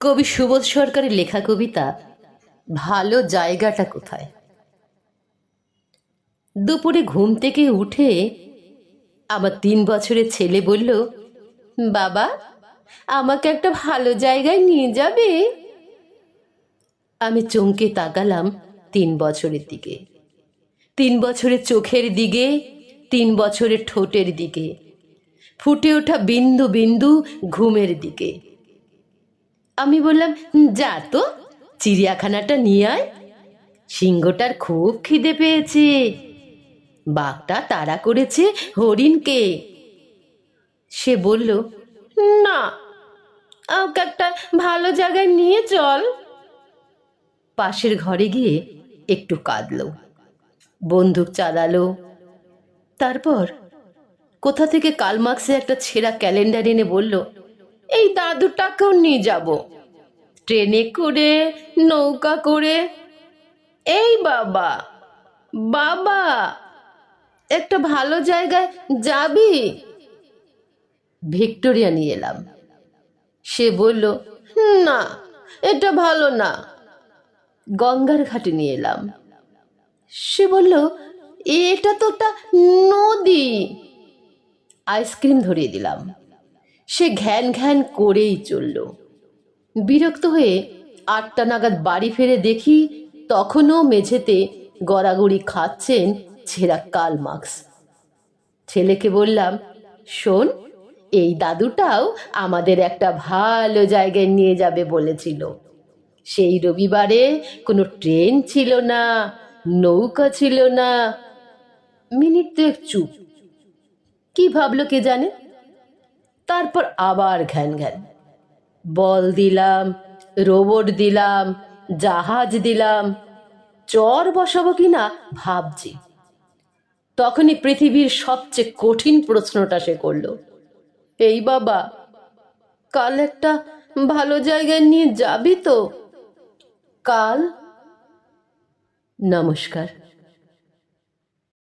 কবি সুবোধ সরকারের লেখা কবিতা ভালো জায়গাটা কোথায়। দুপুরে ঘুম থেকে উঠে আমার 3 বছরের ছেলে বলল, বাবা আমাকে একটা ভালো জায়গায় নিয়ে যাবে? আমি চমকে তাকালাম 3 বছরের দিকে, 3 বছরের চোখের দিকে, 3 বছরের ঠোঁটের দিকে, ফুটে ওঠা বিন্দু বিন্দু ঘুমের দিকে। আমি বললাম, যা তো, চিড়িয়াখানাটা নিয়ে আয়, সিংহটার খুব খিদে পেয়েছে, বাঘটা তাড়া করেছে হরিণকে। সে বলল, না, আমাকে একটা ভালো জায়গায় নিয়ে চল। পাশের ঘরে গিয়ে একটু কাঁদলো, বন্দুক চালালো। তারপর কোথা থেকে কালমার্ক্সে একটা ছেঁড়া ক্যালেন্ডার এনে বলল, এই দাদুটাকেও নিয়ে যাব, ট্রেনে করে, নৌকা করে। এই বাবা, বাবা একটা ভালো জায়গায় যাবি? ভিক্টোরিয়া নিয়ে এলাম। সে বলল, না, এটা ভালো না। গঙ্গার ঘাটে নিয়ে এলাম। সে বলল, এটা তো একটা নদী। আইসক্রিম ধরিয়ে দিলাম। সে ঘ্যান ঘ্যান করেই চলল। বিরক্ত হয়ে 8টা নাগাদ বাড়ি ফিরে দেখি তখনও মেঝেতে গড়াগড়ি খাচ্ছেন ছেঁড়া কালমার্ক্স। ছেলেকে বললাম, শোন, এই দাদুটাও আমাদের একটা ভালো জায়গায় নিয়ে যাবে বলেছিল। সেই রবিবারে কোনো ট্রেন ছিল না, নৌকা ছিল না। মিনিট 2 চুপ। কি ভাবলো কে জানে। তারপর আবার ঘ্যান ঘ্যান। বল দিলাম, রোবট দিলাম, জাহাজ দিলাম, চর বসাবো কিনা ভাবছি। তখনই পৃথিবীর সবচেয়ে কঠিন প্রশ্নটা সে করলো, এই বাবা, কাল একটা ভালো জায়গায় নিয়ে যাবি তো? কাল? নমস্কার।